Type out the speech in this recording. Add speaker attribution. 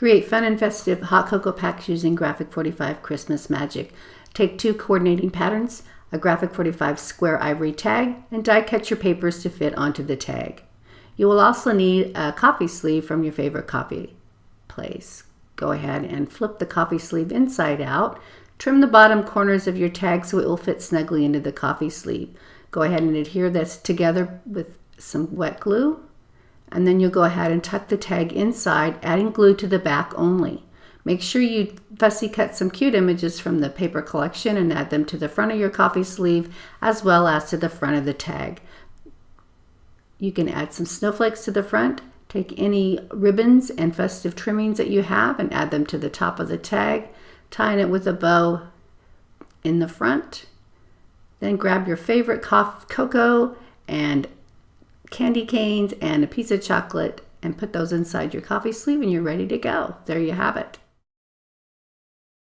Speaker 1: Create fun and festive hot cocoa packs using Graphic 45 Christmas magic. Take 2 coordinating patterns, a Graphic 45 square ivory tag, and die cut your papers to fit onto the tag. You will also need a coffee sleeve from your favorite coffee place. Go ahead and flip the coffee sleeve inside out. Trim the bottom corners of your tag so it will fit snugly into the coffee sleeve. Go ahead and adhere this together with some wet glue. And then you'll go ahead and tuck the tag inside, adding glue to the back only. Make sure you fussy cut some cute images from the paper collection and add them to the front of your coffee sleeve as well as to the front of the tag. You can add some snowflakes to the front. Take any ribbons and festive trimmings that you have and add them to the top of the tag, tying it with a bow in the front. Then grab your favorite cocoa and candy canes and a piece of chocolate and put those inside your coffee sleeve and you're ready to go. There you have it.